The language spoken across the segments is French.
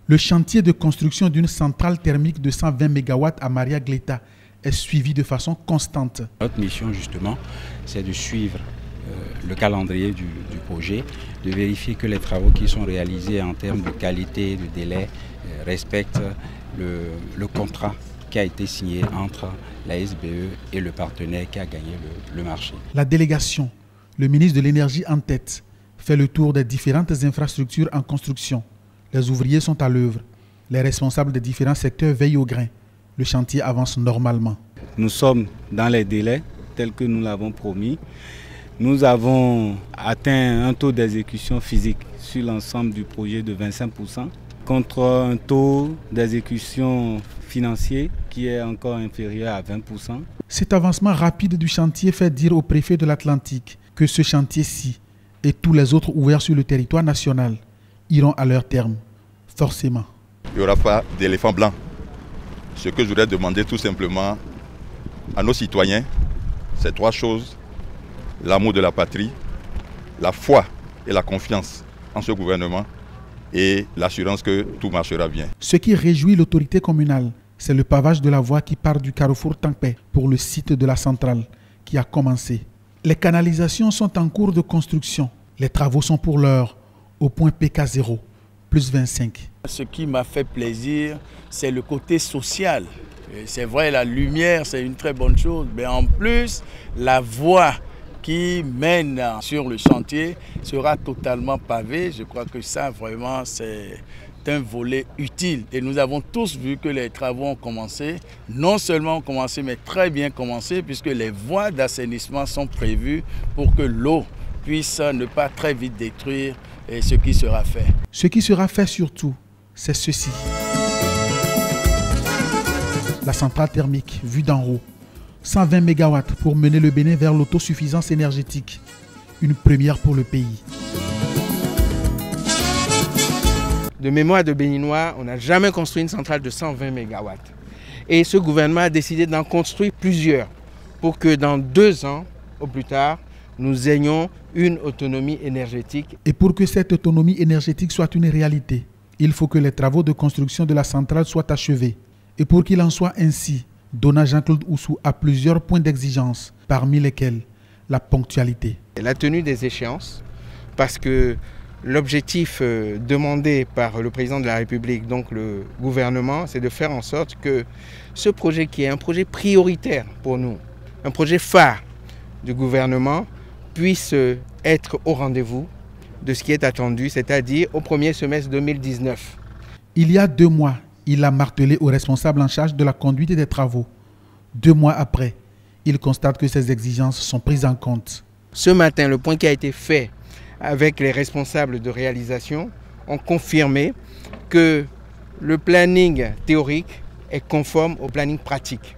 Le chantier de construction d'une centrale thermique de 120 MW à Maria Gleta est suivi de façon constante. Notre mission justement, c'est de suivre le calendrier du projet, de vérifier que les travaux qui sont réalisés en termes de qualité, de délai, respectent le contrat qui a été signé entre la SBE et le partenaire qui a gagné le marché. La délégation, le ministre de l'Énergie en tête, fait le tour des différentes infrastructures en construction. Les ouvriers sont à l'œuvre. Les responsables des différents secteurs veillent au grain. Le chantier avance normalement. Nous sommes dans les délais tels que nous l'avons promis. Nous avons atteint un taux d'exécution physique sur l'ensemble du projet de 25%, contre un taux d'exécution financier qui est encore inférieur à 20%. Cet avancement rapide du chantier fait dire au préfet de l'Atlantique que ce chantier-ci et tous les autres ouverts sur le territoire national iront à leur terme, forcément. Il n'y aura pas d'éléphant blanc. Ce que je voudrais demander tout simplement à nos citoyens, c'est trois choses: l'amour de la patrie, la foi et la confiance en ce gouvernement et l'assurance que tout marchera bien. Ce qui réjouit l'autorité communale, c'est le pavage de la voie qui part du carrefour Tampé pour le site de la centrale qui a commencé. Les canalisations sont en cours de construction. Les travaux sont pour l'heure au point PK0, plus 25. Ce qui m'a fait plaisir, c'est le côté social. C'est vrai, la lumière, c'est une très bonne chose, mais en plus, la voie qui mène sur le chantier sera totalement pavée. Je crois que ça, vraiment, c'est un volet utile. Et nous avons tous vu que les travaux ont commencé. Non seulement ont commencé, mais très bien commencé, puisque les voies d'assainissement sont prévues pour que l'eau puisse ne pas très vite détruire ce qui sera fait. Ce qui sera fait surtout, c'est ceci. La centrale thermique, vue d'en haut. 120 MW pour mener le Bénin vers l'autosuffisance énergétique. Une première pour le pays. De mémoire de Béninois, on n'a jamais construit une centrale de 120 MW. Et ce gouvernement a décidé d'en construire plusieurs pour que dans 2 ans, au plus tard, nous ayons une autonomie énergétique. Et pour que cette autonomie énergétique soit une réalité, il faut que les travaux de construction de la centrale soient achevés. Et pour qu'il en soit ainsi, Dona Jean-Claude Oussou a plusieurs points d'exigence, parmi lesquels la ponctualité. La tenue des échéances, parce que l'objectif demandé par le président de la République, donc le gouvernement, c'est de faire en sorte que ce projet qui est un projet prioritaire pour nous, un projet phare du gouvernement, puisse être au rendez-vous de ce qui est attendu, c'est-à-dire au premier semestre 2019. Il y a 2 mois, il a martelé aux responsables en charge de la conduite des travaux. 2 mois après, il constate que ces exigences sont prises en compte. Ce matin, le point qui a été fait avec les responsables de réalisation ont confirmé que le planning théorique est conforme au planning pratique.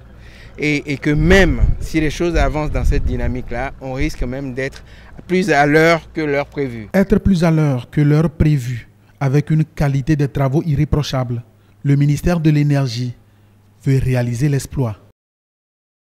Et que même si les choses avancent dans cette dynamique-là, on risque même d'être plus à l'heure que l'heure prévue. Être plus à l'heure que l'heure prévue, avec une qualité des travaux irréprochable. Le ministère de l'Énergie veut réaliser l'exploit.